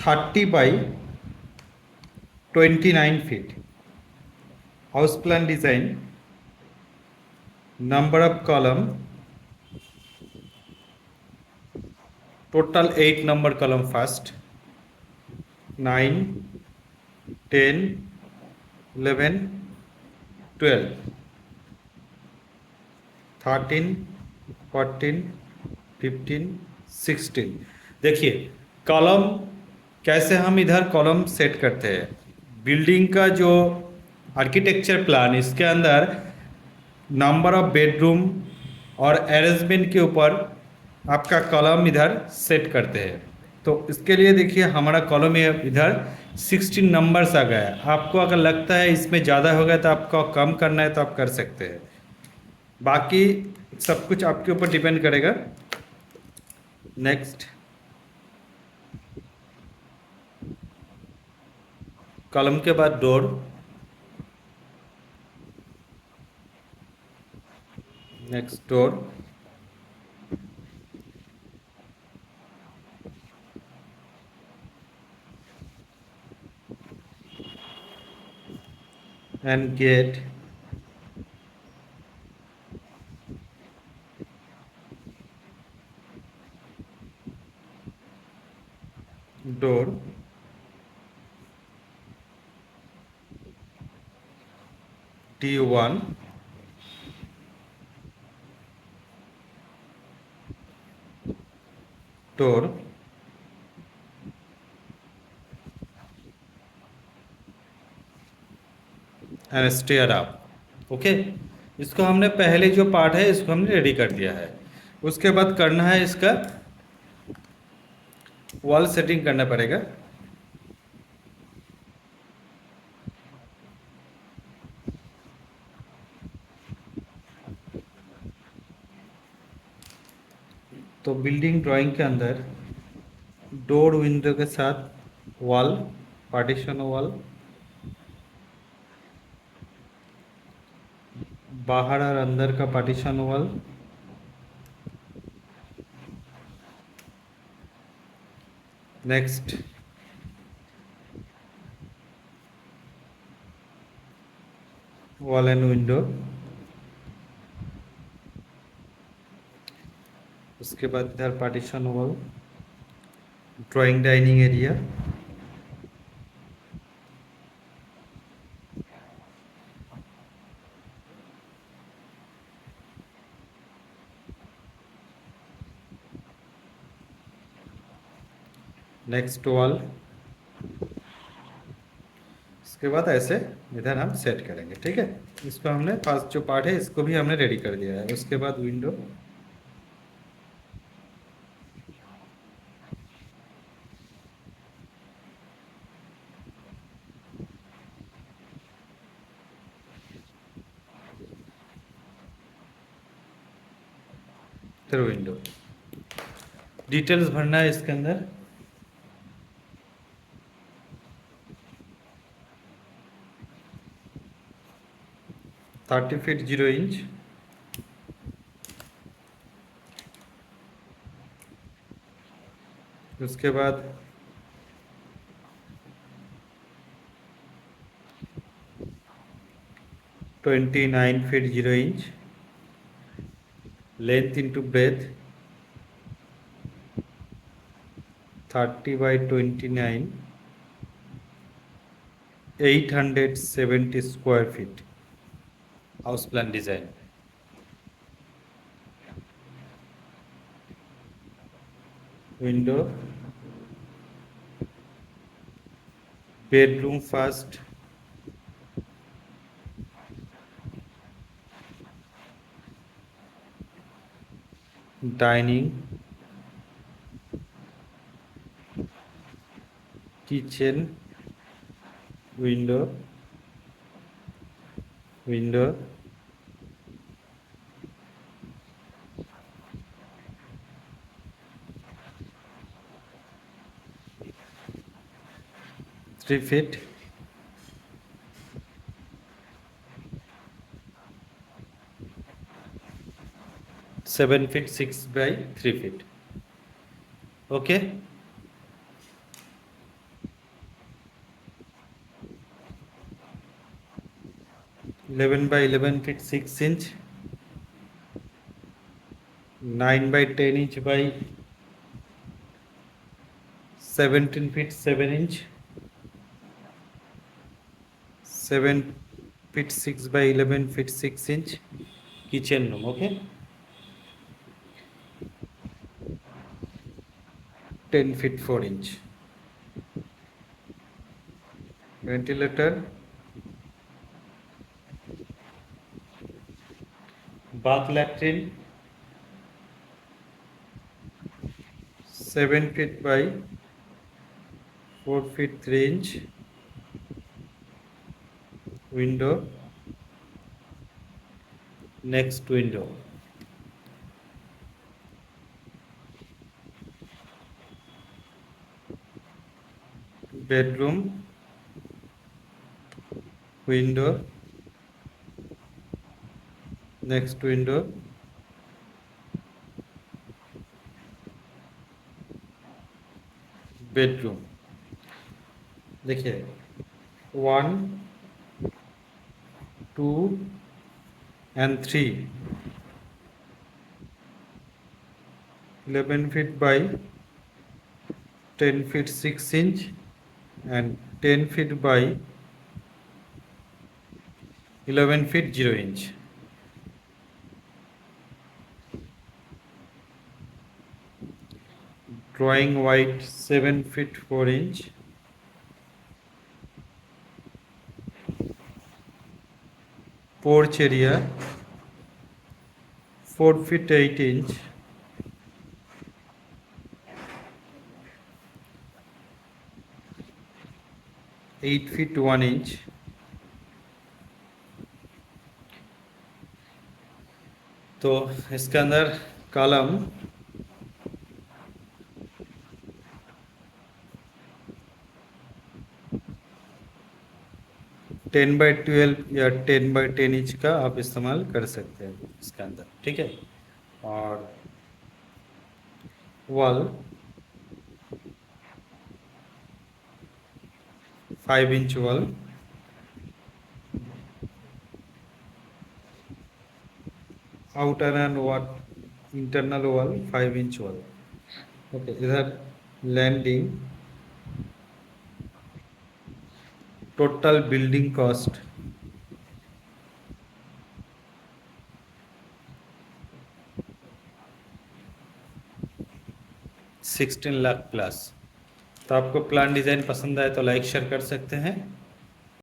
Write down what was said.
30 by 29 feet. House plan design. Number of column. Total 8 number column first. 9, 10, 11, 12, 13, 14, 15, 16। देखिए column कैसे हम इधर column set करते हैं। बिल्डिंग का जो आर्किटेक्चर प्लान, इसके अंदर नंबर ऑफ बेडरूम और अरेंजमेंट के ऊपर आपका कॉलम इधर सेट करते हैं। तो इसके लिए देखिए हमारा कॉलम इधर 16 नंबर्स आ गया है। आपको अगर लगता है इसमें ज़्यादा हो गया तो आपको कम करना है तो आप कर सकते हैं। बाकी सब कुछ आपके ऊपर डिपेंड करेगा। नेक्स्ट, कॉलम के बाद door. Next door, and gate, door, D1, door, and stair up. Okay, इसको हमने पहले जो पार्ट है इसको हमने रेडी कर दिया है। उसके बाद करना है इसका वॉल सेटिंग करना पड़ेगा। तो बिल्डिंग ड्राइंग के अंदर डोर विंडो के साथ वॉल, पार्टीशन वॉल, बाहर और अंदर का partition wall, next wall and window, उसके बाद इधर partition wall, drawing dining area, next wall. इसके बाद ऐसे इधर हम सेट करेंगे। ठीक है, इसको हमने फर्स्ट जो पार्ट है इसको भी हमने रेडी कर दिया है। उसके बाद विंडो, फिर विंडो। डिटेल्स भरना है इसके अंदर। थर्टी फीट 0 इंच, उसके बाद 29 feet 0 inch, length into breadth 30 by 29, 870 square feet. House plan design. Window, bedroom first, dining, kitchen, window, window, 3 feet, 7 feet 6 by 3 feet। Okay, 11 by 11 feet 6 inch, 9 by 10 inch by 17 feet 7 inch, 7 feet 6 by 11 feet 6 inch kitchen room. Okay, 10 feet 4 inch ventilator, bath latrine 7 feet by 4 feet 3 inch, window, next window, bedroom, window, next window, bedroom. देखिए 1 2 and 3, 11 feet by 10 feet 6 inch and 10 feet by 11 feet 0 inch. Drawing white 7 feet 4 inch, porch area 4 feet 8 inch, 8 feet 1 inch, तो इसके अंदर column 10 by 12 या 10 by 10 inch का आप इस्तेमाल कर सकते हैं इसके अंदर, ठीक है। और wall 5 inch wall, outer and wall internal wall 5 inch wall. Okay, इधर landing, total building cost 16 lakh plus. तो आपको प्लान डिज़ाइन पसंद आए तो लाइक शेयर कर सकते हैं।